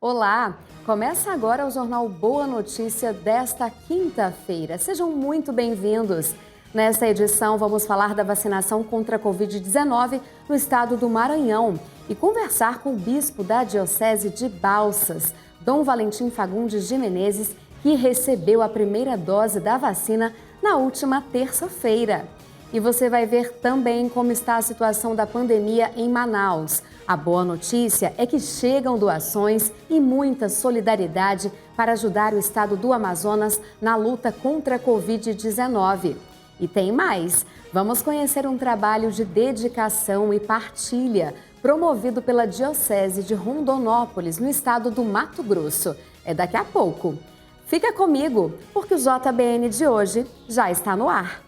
Olá! Começa agora o Jornal Boa Notícia desta quinta-feira. Sejam muito bem-vindos. Nesta edição, vamos falar da vacinação contra a Covid-19 no estado do Maranhão e conversar com o bispo da Diocese de Balsas, Dom Valentim Fagundes de Menezes, que recebeu a primeira dose da vacina na última terça-feira. E você vai ver também como está a situação da pandemia em Manaus. A boa notícia é que chegam doações e muita solidariedade para ajudar o estado do Amazonas na luta contra a Covid-19. E tem mais! Vamos conhecer um trabalho de dedicação e partilha promovido pela Diocese de Rondonópolis, no estado do Mato Grosso. É daqui a pouco. Fica comigo, porque o JBN de hoje já está no ar.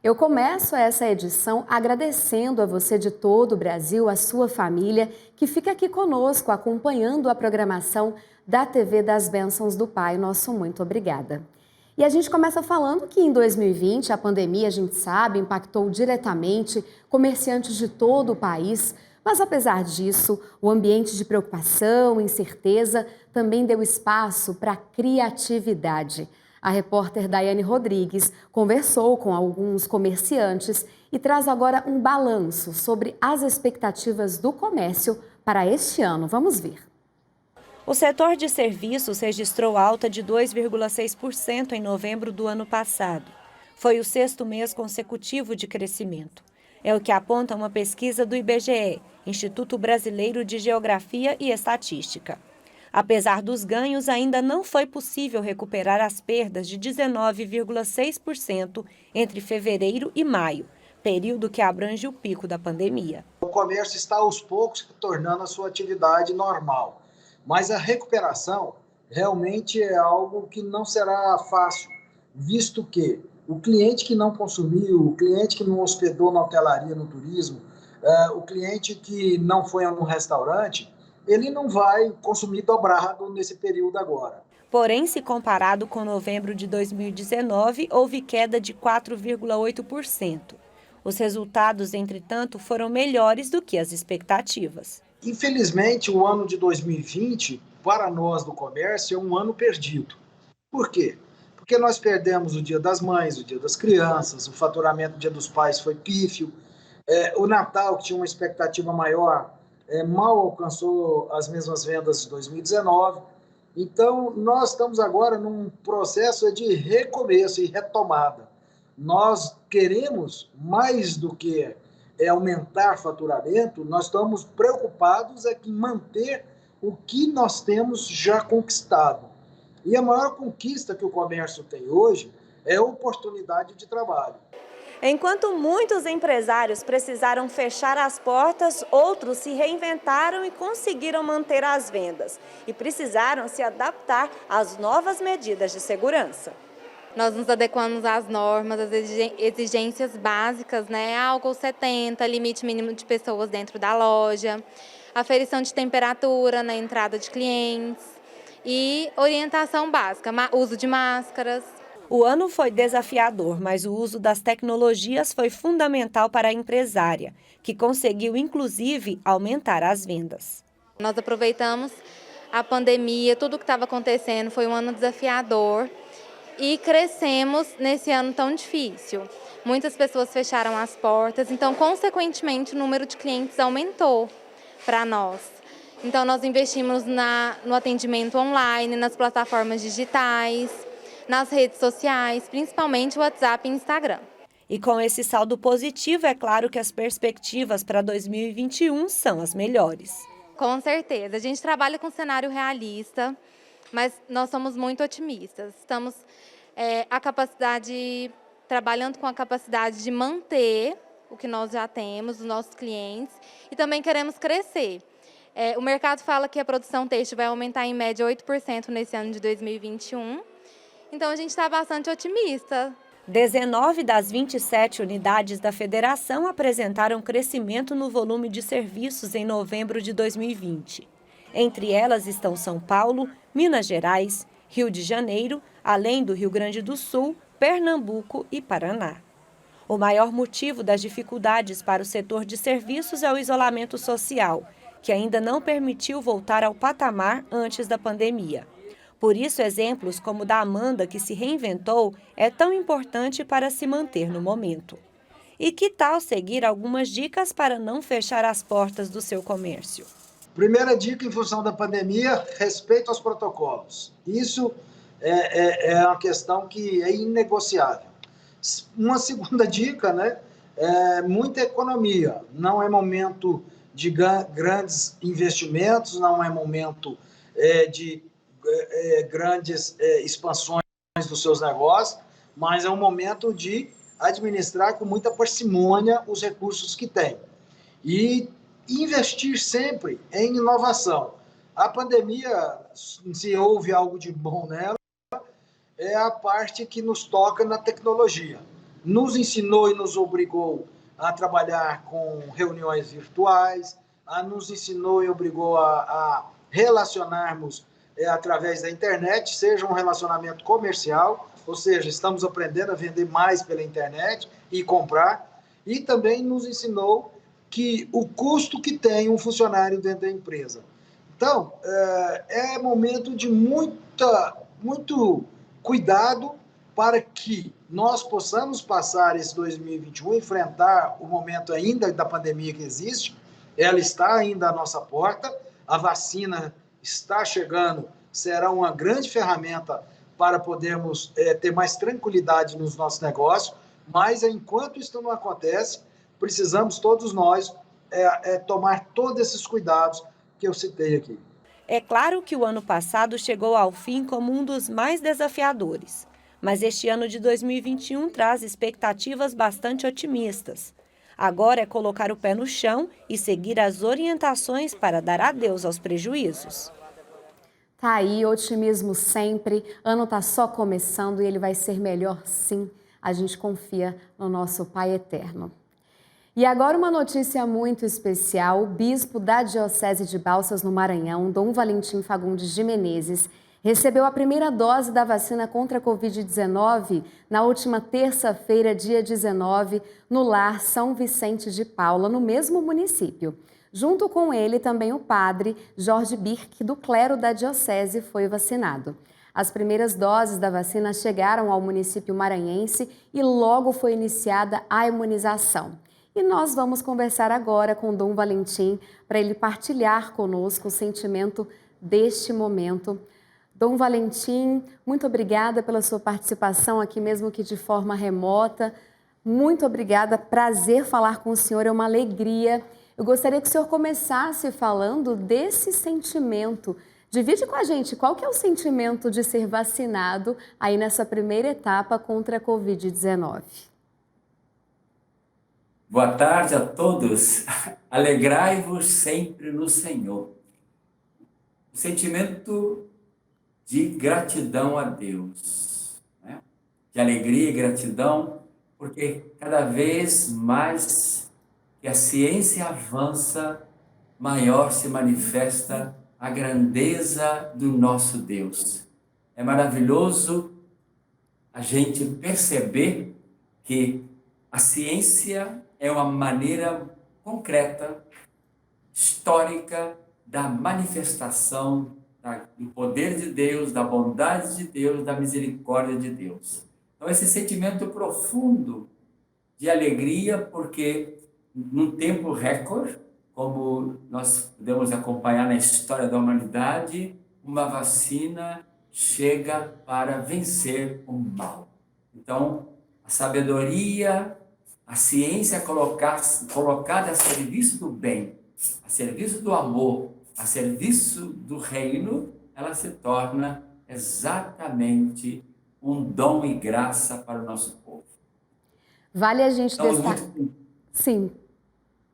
Eu começo essa edição agradecendo a você de todo o Brasil, a sua família, que fica aqui conosco acompanhando a programação da TV das Bênçãos do Pai. Nosso muito obrigada. E a gente começa falando que em 2020 a pandemia, a gente sabe, impactou diretamente comerciantes de todo o país, mas apesar disso, o ambiente de preocupação, incerteza, também deu espaço para a criatividade. A repórter Daiane Rodrigues conversou com alguns comerciantes e traz agora um balanço sobre as expectativas do comércio para este ano. Vamos ver. O setor de serviços registrou alta de 2,6% em novembro do ano passado. Foi o sexto mês consecutivo de crescimento. É o que aponta uma pesquisa do IBGE, Instituto Brasileiro de Geografia e Estatística. Apesar dos ganhos, ainda não foi possível recuperar as perdas de 19,6% entre fevereiro e maio, período que abrange o pico da pandemia. O comércio está aos poucos retornando à sua atividade normal, mas a recuperação realmente é algo que não será fácil, visto que o cliente que não consumiu, o cliente que não hospedou na hotelaria, no turismo, o cliente que não foi a um restaurante, ele não vai consumir dobrado nesse período agora. Porém, se comparado com novembro de 2019, houve queda de 4,8%. Os resultados, entretanto, foram melhores do que as expectativas. Infelizmente, o ano de 2020, para nós do comércio, é um ano perdido. Por quê? Porque nós perdemos o Dia das Mães, o Dia das Crianças, o faturamento do Dia dos Pais foi pífio, o Natal, que tinha uma expectativa maior, mal alcançou as mesmas vendas de 2019. Então, nós estamos agora num processo de recomeço e retomada. Nós queremos, mais do que aumentar faturamento, nós estamos preocupados em manter o que nós temos já conquistado. E a maior conquista que o comércio tem hoje é a oportunidade de trabalho. Enquanto muitos empresários precisaram fechar as portas, outros se reinventaram e conseguiram manter as vendas. E precisaram se adaptar às novas medidas de segurança. Nós nos adequamos às normas, às exigências básicas, álcool 70, limite mínimo de pessoas dentro da loja, aferição de temperatura na entrada de clientes e orientação básica, uso de máscaras. O ano foi desafiador, mas o uso das tecnologias foi fundamental para a empresária, que conseguiu, inclusive, aumentar as vendas. Nós aproveitamos a pandemia, tudo o que estava acontecendo, foi um ano desafiador e crescemos nesse ano tão difícil. Muitas pessoas fecharam as portas, então, consequentemente, o número de clientes aumentou para nós. Então, nós investimos no atendimento online, nas plataformas digitais, nas redes sociais, principalmente o WhatsApp e Instagram. E com esse saldo positivo, é claro que as perspectivas para 2021 são as melhores. Com certeza. A gente trabalha com cenário realista, mas nós somos muito otimistas. Estamos trabalhando com a capacidade de manter o que nós já temos, os nossos clientes, e também queremos crescer. O mercado fala que a produção têxtil vai aumentar em média 8% nesse ano de 2021. Então, a gente está bastante otimista. 19 das 27 unidades da federação apresentaram crescimento no volume de serviços em novembro de 2020. Entre elas estão São Paulo, Minas Gerais, Rio de Janeiro, além do Rio Grande do Sul, Pernambuco e Paraná. O maior motivo das dificuldades para o setor de serviços é o isolamento social, que ainda não permitiu voltar ao patamar antes da pandemia. Por isso, exemplos como o da Amanda, que se reinventou, é tão importante para se manter no momento. E que tal seguir algumas dicas para não fechar as portas do seu comércio? Primeira dica, em função da pandemia, respeito aos protocolos. Isso é uma questão que é inegociável. Uma segunda dica, né, é muita economia. Não é momento de grandes investimentos, não é momento de grandes expansões dos seus negócios, mas é um momento de administrar com muita parcimônia os recursos que tem. E investir sempre em inovação. A pandemia, se houve algo de bom nela, é a parte que nos toca na tecnologia. Nos ensinou e nos obrigou a trabalhar com reuniões virtuais, nos ensinou e obrigou a relacionarmos através da internet, seja um relacionamento comercial, ou seja, estamos aprendendo a vender mais pela internet e comprar, e também nos ensinou que o custo que tem um funcionário dentro da empresa. Então, é momento de muito cuidado para que nós possamos passar esse 2021, enfrentar o momento ainda da pandemia que existe. Ela está ainda à nossa porta, a vacina está chegando, será uma grande ferramenta para podermos ter mais tranquilidade nos nossos negócios, mas enquanto isso não acontece, precisamos todos nós tomar todos esses cuidados que eu citei aqui. É claro que o ano passado chegou ao fim como um dos mais desafiadores, mas este ano de 2021 traz expectativas bastante otimistas. Agora é colocar o pé no chão e seguir as orientações para dar adeus aos prejuízos. Tá aí, otimismo sempre. Ano tá só começando e ele vai ser melhor sim. A gente confia no nosso Pai Eterno. E agora uma notícia muito especial. O bispo da Diocese de Balsas, no Maranhão, Dom Valentim Fagundes de Menezes, recebeu a primeira dose da vacina contra a Covid-19 na última terça-feira, dia 19, no Lar São Vicente de Paula, no mesmo município. Junto com ele, também o padre Jorge Birk, do clero da Diocese, foi vacinado. As primeiras doses da vacina chegaram ao município maranhense e logo foi iniciada a imunização. E nós vamos conversar agora com Dom Valentim para ele partilhar conosco o sentimento deste momento. Dom Valentim, muito obrigada pela sua participação aqui, mesmo que de forma remota. Muito obrigada, prazer falar com o senhor, é uma alegria. Eu gostaria que o senhor começasse falando desse sentimento. Divide com a gente qual que é o sentimento de ser vacinado aí nessa primeira etapa contra a Covid-19. Boa tarde a todos. Alegrai-vos sempre no Senhor. O sentimento de gratidão a Deus, né? De alegria e gratidão, porque cada vez mais que a ciência avança, maior se manifesta a grandeza do nosso Deus. É maravilhoso a gente perceber que a ciência é uma maneira concreta, histórica, da manifestação do poder de Deus, da bondade de Deus, da misericórdia de Deus. Então, esse sentimento profundo de alegria, porque num tempo recorde, como nós podemos acompanhar na história da humanidade, uma vacina chega para vencer o mal. Então, a sabedoria, a ciência colocada a serviço do bem, a serviço do amor, a serviço do reino, ela se torna exatamente um dom e graça para o nosso povo. Vale a gente destacar... Sim,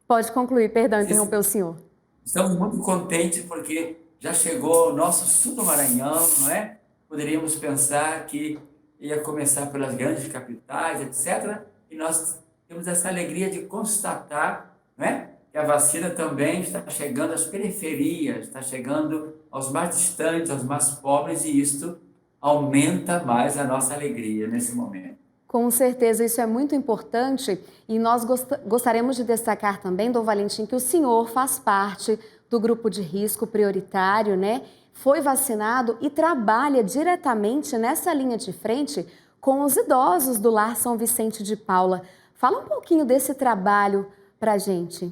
pode concluir, perdão, interromper o senhor. Estamos muito contentes porque já chegou o nosso sul do Maranhão, não é? Poderíamos pensar que ia começar pelas grandes capitais, etc. E nós temos essa alegria de constatar, não é? Que a vacina também está chegando às periferias, está chegando aos mais distantes, aos mais pobres, e isto aumenta mais a nossa alegria nesse momento. Com certeza, isso é muito importante e nós gostaríamos de destacar também, Dom Valentim, que o senhor faz parte do grupo de risco prioritário, né? Foi vacinado e trabalha diretamente nessa linha de frente com os idosos do Lar São Vicente de Paula. Fala um pouquinho desse trabalho para a gente.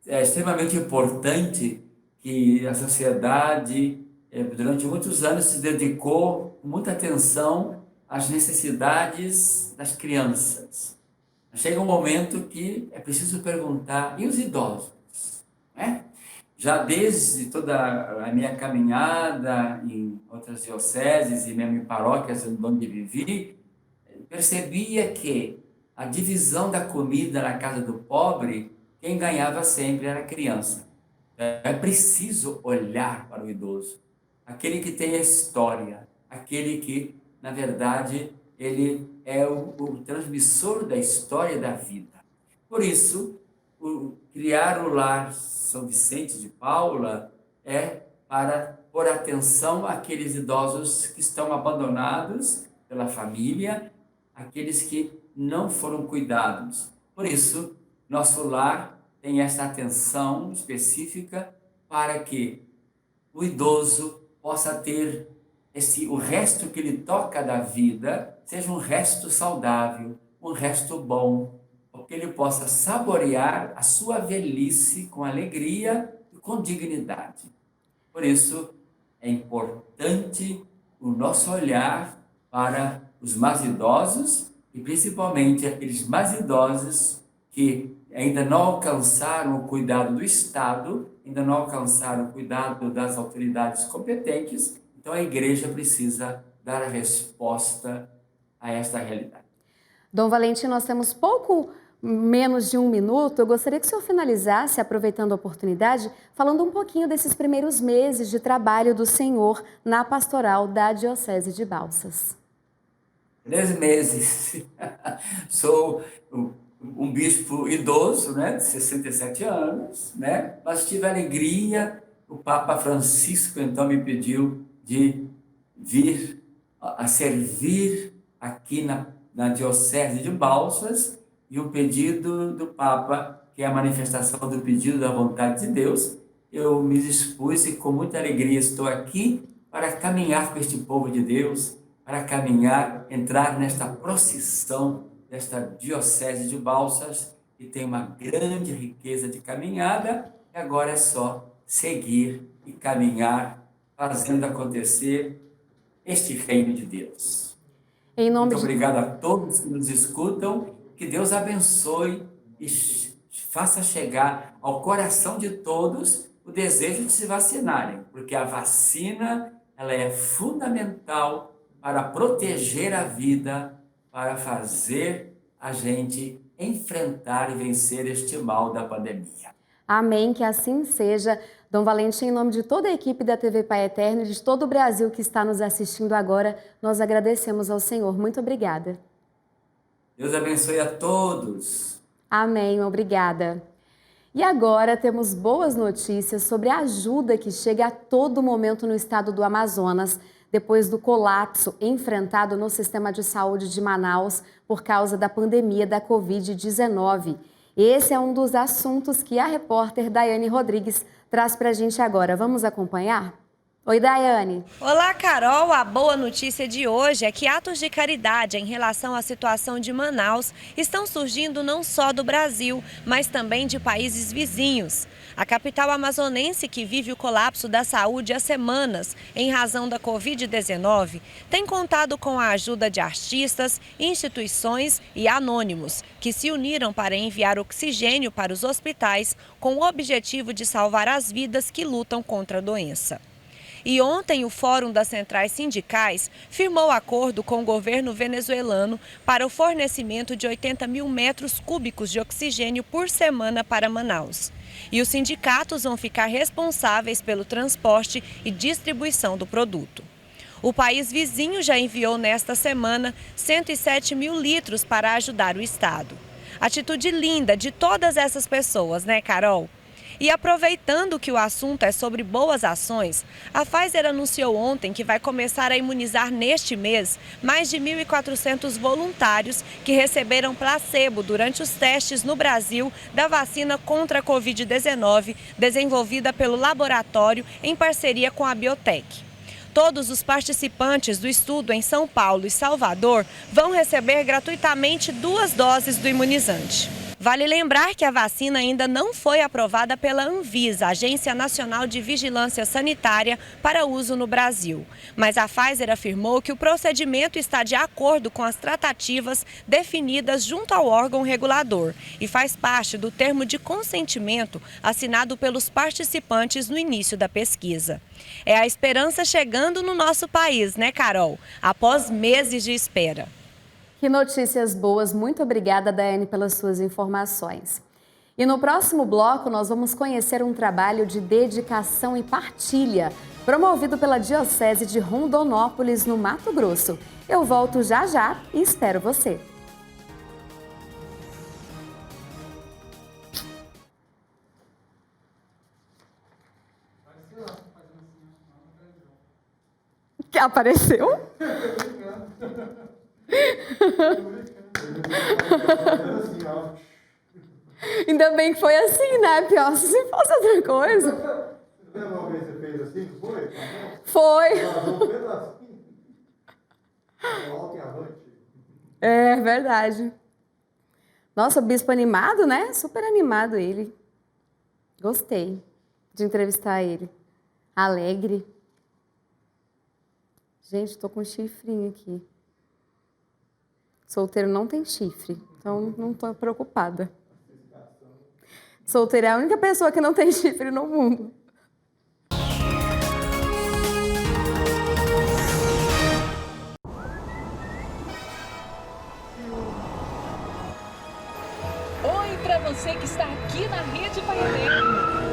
É extremamente importante que a sociedade, durante muitos anos, se dedicou com muita atenção às necessidades das crianças. Chega um momento que é preciso perguntar, e os idosos? Né? Já desde toda a minha caminhada em outras dioceses e mesmo em paróquias onde vivi, percebia que a divisão da comida na casa do pobre, quem ganhava sempre era a criança. É preciso olhar para o idoso, aquele que tem a história, aquele que, na verdade, ele é o transmissor da história da vida. Por isso, criar o Lar São Vicente de Paula é para pôr atenção àqueles idosos que estão abandonados pela família, aqueles que não foram cuidados. Por isso, nosso lar tem essa atenção específica para que o idoso possa ter o resto que lhe toca da vida seja um resto saudável, um resto bom, que ele possa saborear a sua velhice com alegria e com dignidade. Por isso, é importante o nosso olhar para os mais idosos e principalmente aqueles mais idosos que ainda não alcançaram o cuidado do Estado, ainda não alcançaram o cuidado das autoridades competentes. Então, a igreja precisa dar a resposta a esta realidade. Dom Valentim, nós temos pouco menos de 1 minuto. Eu gostaria que o senhor finalizasse, aproveitando a oportunidade, falando um pouquinho desses primeiros meses de trabalho do senhor na pastoral da Diocese de Balsas. 3 meses. Sou um bispo idoso, né, de 67 anos, né, mas tive a alegria. O Papa Francisco, então, me pediu de vir a servir aqui na Diocese de Balsas, e o pedido do Papa, que é a manifestação do pedido da vontade de Deus, eu me dispus e com muita alegria estou aqui para caminhar com este povo de Deus, para caminhar, entrar nesta procissão desta Diocese de Balsas, que tem uma grande riqueza de caminhada, e agora é só seguir e caminhar, fazendo acontecer este reino de Deus. Muito obrigado a todos que nos escutam, que Deus abençoe e faça chegar ao coração de todos o desejo de se vacinarem, porque a vacina ela é fundamental para proteger a vida, para fazer a gente enfrentar e vencer este mal da pandemia. Amém, que assim seja. Dom Valentim, em nome de toda a equipe da TV Pai Eterno e de todo o Brasil que está nos assistindo agora, nós agradecemos ao Senhor. Muito obrigada. Deus abençoe a todos. Amém, obrigada. E agora temos boas notícias sobre a ajuda que chega a todo momento no estado do Amazonas, depois do colapso enfrentado no sistema de saúde de Manaus por causa da pandemia da Covid-19. Esse é um dos assuntos que a repórter Daiane Rodrigues traz para a gente agora. Vamos acompanhar? Oi, Daiane. Olá, Carol. A boa notícia de hoje é que atos de caridade em relação à situação de Manaus estão surgindo não só do Brasil, mas também de países vizinhos. A capital amazonense, que vive o colapso da saúde há semanas em razão da Covid-19, tem contado com a ajuda de artistas, instituições e anônimos, que se uniram para enviar oxigênio para os hospitais com o objetivo de salvar as vidas que lutam contra a doença. E ontem o Fórum das Centrais Sindicais firmou acordo com o governo venezuelano para o fornecimento de 80 mil metros cúbicos de oxigênio por semana para Manaus. E os sindicatos vão ficar responsáveis pelo transporte e distribuição do produto. O país vizinho já enviou nesta semana 107 mil litros para ajudar o estado. Atitude linda de todas essas pessoas, né, Carol? E aproveitando que o assunto é sobre boas ações, a Pfizer anunciou ontem que vai começar a imunizar neste mês mais de 1.400 voluntários que receberam placebo durante os testes no Brasil da vacina contra a Covid-19, desenvolvida pelo laboratório em parceria com a Biotech. Todos os participantes do estudo em São Paulo e Salvador vão receber gratuitamente 2 doses do imunizante. Vale lembrar que a vacina ainda não foi aprovada pela Anvisa, Agência Nacional de Vigilância Sanitária, para uso no Brasil. Mas a Pfizer afirmou que o procedimento está de acordo com as tratativas definidas junto ao órgão regulador e faz parte do termo de consentimento assinado pelos participantes no início da pesquisa. É a esperança chegando no nosso país, né, Carol? Após meses de espera. Que notícias boas. Muito obrigada, Daiane, pelas suas informações. E no próximo bloco, nós vamos conhecer um trabalho de dedicação e partilha, promovido pela Diocese de Rondonópolis, no Mato Grosso. Eu volto já já e espero você. Que apareceu? Ainda bem que foi assim, né? Pior se fosse outra coisa. Lembra uma vez que você fez assim? Foi? Foi. É verdade. Nossa, o bispo animado, né? Super animado ele. Gostei de entrevistar ele. Alegre. Gente, tô com um chifrinho aqui. Solteiro não tem chifre, então não tô preocupada. Solteiro é a única pessoa que não tem chifre no mundo. Oi para você que está aqui na Rede Pai Eterno.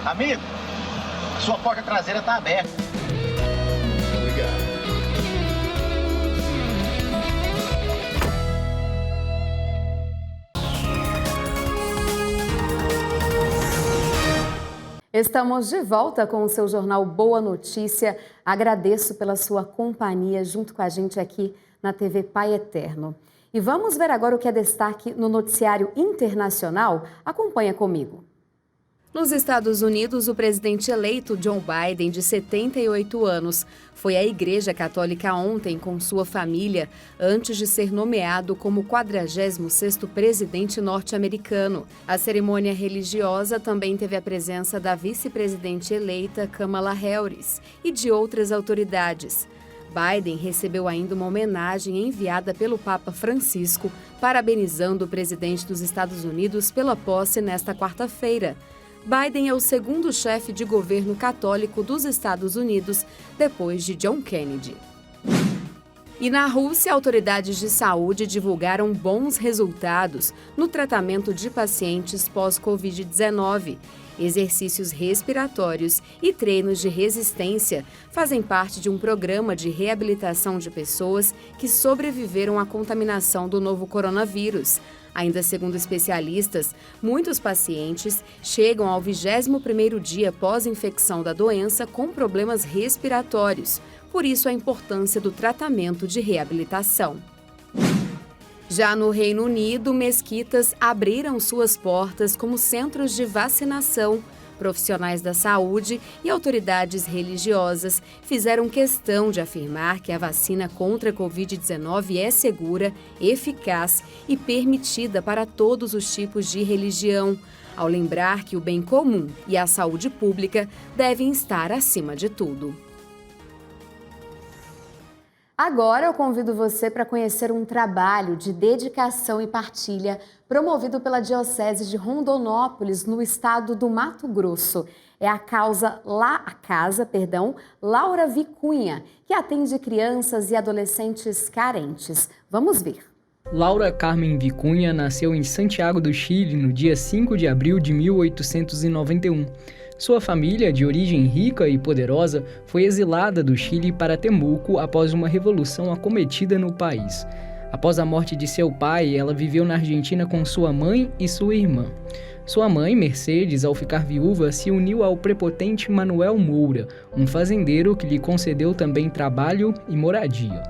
Amigo, sua porta traseira está aberta. Obrigado. Estamos de volta com o seu jornal Boa Notícia. Agradeço pela sua companhia junto com a gente aqui na TV Pai Eterno. E vamos ver agora o que é destaque no noticiário internacional. Acompanha comigo. Nos Estados Unidos, o presidente eleito Joe Biden, de 78 anos, foi à Igreja Católica ontem com sua família, antes de ser nomeado como 46º presidente norte-americano. A cerimônia religiosa também teve a presença da vice-presidente eleita Kamala Harris e de outras autoridades. Biden recebeu ainda uma homenagem enviada pelo Papa Francisco, parabenizando o presidente dos Estados Unidos pela posse nesta quarta-feira. Biden é o segundo chefe de governo católico dos Estados Unidos, depois de John Kennedy. E na Rússia, autoridades de saúde divulgaram bons resultados no tratamento de pacientes pós-Covid-19. Exercícios respiratórios e treinos de resistência fazem parte de um programa de reabilitação de pessoas que sobreviveram à contaminação do novo coronavírus. Ainda segundo especialistas, muitos pacientes chegam ao 21º dia pós-infecção da doença com problemas respiratórios. Por isso, a importância do tratamento de reabilitação. Já no Reino Unido, mesquitas abriram suas portas como centros de vacinação. Profissionais da saúde e autoridades religiosas fizeram questão de afirmar que a vacina contra a Covid-19 é segura, eficaz e permitida para todos os tipos de religião, ao lembrar que o bem comum e a saúde pública devem estar acima de tudo. Agora eu convido você para conhecer um trabalho de dedicação e partilha promovido pela Diocese de Rondonópolis, no estado do Mato Grosso. É a casa Laura Vicunha, que atende crianças e adolescentes carentes. Vamos ver. Laura Carmen Vicunha nasceu em Santiago do Chile no dia 5 de abril de 1891. Sua família, de origem rica e poderosa, foi exilada do Chile para Temuco após uma revolução acometida no país. Após a morte de seu pai, ela viveu na Argentina com sua mãe e sua irmã. Sua mãe, Mercedes, ao ficar viúva, se uniu ao prepotente Manuel Moura, um fazendeiro que lhe concedeu também trabalho e moradia.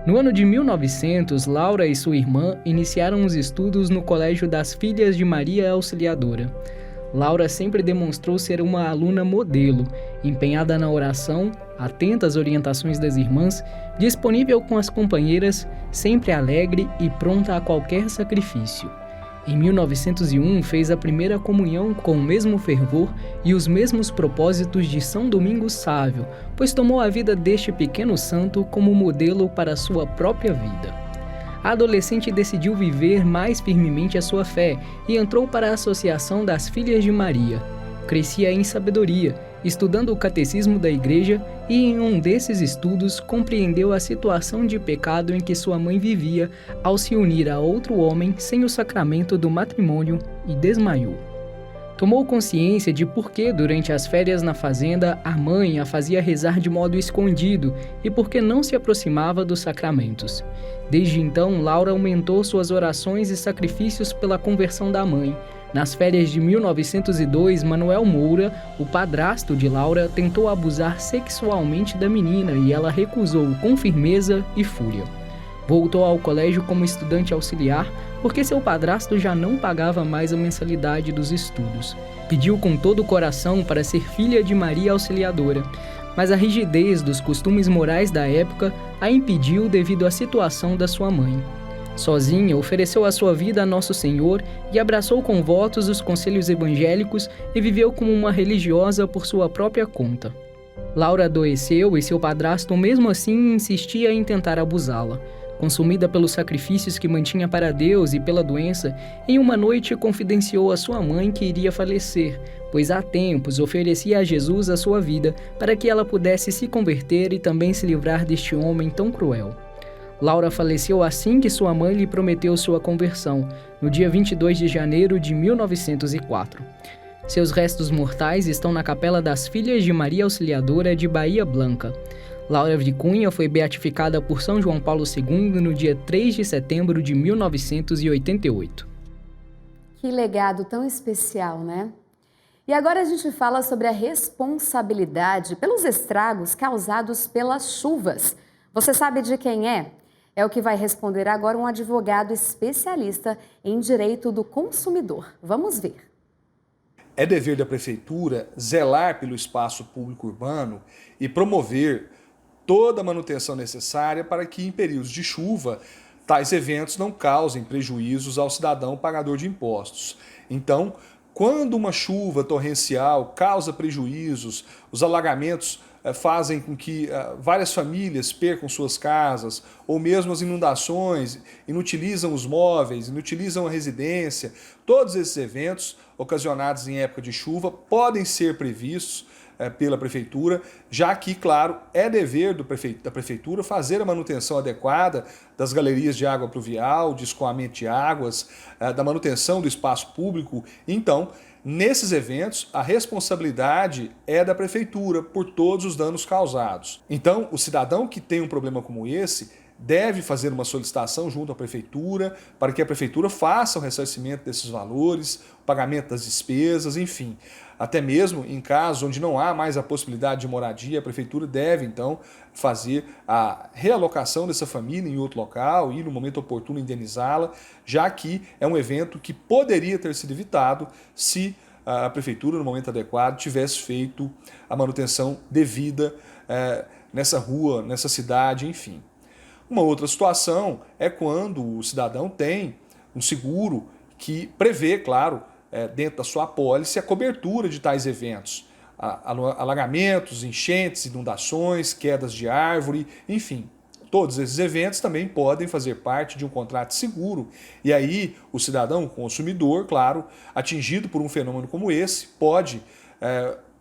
No ano de 1900, Laura e sua irmã iniciaram os estudos no Colégio das Filhas de Maria Auxiliadora. Laura sempre demonstrou ser uma aluna modelo, empenhada na oração, atenta às orientações das irmãs, disponível com as companheiras, sempre alegre e pronta a qualquer sacrifício. Em 1901, fez a primeira comunhão com o mesmo fervor e os mesmos propósitos de São Domingos Sávio, pois tomou a vida deste pequeno santo como modelo para a sua própria vida. A adolescente decidiu viver mais firmemente a sua fé e entrou para a Associação das Filhas de Maria. Crescia em sabedoria, estudando o catecismo da igreja e em um desses estudos compreendeu a situação de pecado em que sua mãe vivia ao se unir a outro homem sem o sacramento do matrimônio e desmaiou. Tomou consciência de por que durante as férias na fazenda a mãe a fazia rezar de modo escondido e por que não se aproximava dos sacramentos. Desde então, Laura aumentou suas orações e sacrifícios pela conversão da mãe. Nas férias de 1902, Manuel Moura, o padrasto de Laura, tentou abusar sexualmente da menina e ela recusou com firmeza e fúria. Voltou ao colégio como estudante auxiliar porque seu padrasto já não pagava mais a mensalidade dos estudos. Pediu com todo o coração para ser filha de Maria Auxiliadora, mas a rigidez dos costumes morais da época a impediu devido à situação da sua mãe. Sozinha, ofereceu a sua vida a Nosso Senhor e abraçou com votos os conselhos evangélicos e viveu como uma religiosa por sua própria conta. Laura adoeceu e seu padrasto mesmo assim insistia em tentar abusá-la. Consumida pelos sacrifícios que mantinha para Deus e pela doença, em uma noite confidenciou a sua mãe que iria falecer, pois há tempos oferecia a Jesus a sua vida para que ela pudesse se converter e também se livrar deste homem tão cruel. Laura faleceu assim que sua mãe lhe prometeu sua conversão, no dia 22 de janeiro de 1904. Seus restos mortais estão na Capela das Filhas de Maria Auxiliadora de Bahia Blanca. Laura de Cunha foi beatificada por São João Paulo II no dia 3 de setembro de 1988. Que legado tão especial, né? E agora a gente fala sobre a responsabilidade pelos estragos causados pelas chuvas. Você sabe de quem é? É o que vai responder agora um advogado especialista em direito do consumidor. Vamos ver. É dever da Prefeitura zelar pelo espaço público urbano e promover toda a manutenção necessária para que, em períodos de chuva, tais eventos não causem prejuízos ao cidadão pagador de impostos. Então, quando uma chuva torrencial causa prejuízos, os alagamentos fazem com que várias famílias percam suas casas, ou mesmo as inundações, inutilizam os móveis, inutilizam a residência. Todos esses eventos ocasionados em época de chuva podem ser previstos pela Prefeitura, já que, claro, é dever da Prefeitura fazer a manutenção adequada das galerias de água pluvial, de escoamento de águas, da manutenção do espaço público. Então, nesses eventos, a responsabilidade é da Prefeitura por todos os danos causados. Então, o cidadão que tem um problema como esse deve fazer uma solicitação junto à Prefeitura para que a Prefeitura faça o ressarcimento desses valores, o pagamento das despesas, enfim. Até mesmo em casos onde não há mais a possibilidade de moradia, a Prefeitura deve, então, fazer a realocação dessa família em outro local e, no momento oportuno, indenizá-la, já que é um evento que poderia ter sido evitado se a Prefeitura, no momento adequado, tivesse feito a manutenção devida nessa rua, nessa cidade, enfim. Uma outra situação é quando o cidadão tem um seguro que prevê, claro, dentro da sua apólice, a cobertura de tais eventos. Alagamentos, enchentes, inundações, quedas de árvore, enfim. Todos esses eventos também podem fazer parte de um contrato de seguro. E aí o cidadão, o consumidor, claro, atingido por um fenômeno como esse, pode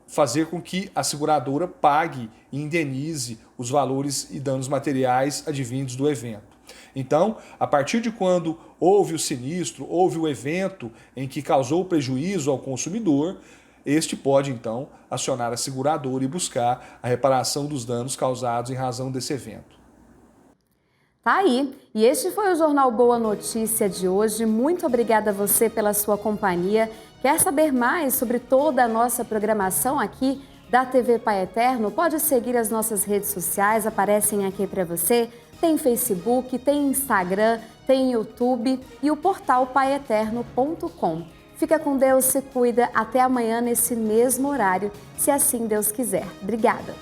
fazer com que a seguradora pague e indenize os valores e danos materiais advindos do evento. Então, a partir de quando houve o sinistro, houve o evento em que causou prejuízo ao consumidor, este pode então acionar a seguradora e buscar a reparação dos danos causados em razão desse evento. Tá aí. E este foi o Jornal Boa Notícia de hoje. Muito obrigada a você pela sua companhia. Quer saber mais sobre toda a nossa programação aqui da TV Pai Eterno? Pode seguir as nossas redes sociais, aparecem aqui para você. Tem Facebook, tem Instagram, tem YouTube e o portal paieterno.com. Fica com Deus, se cuida. Até amanhã nesse mesmo horário, se assim Deus quiser. Obrigada.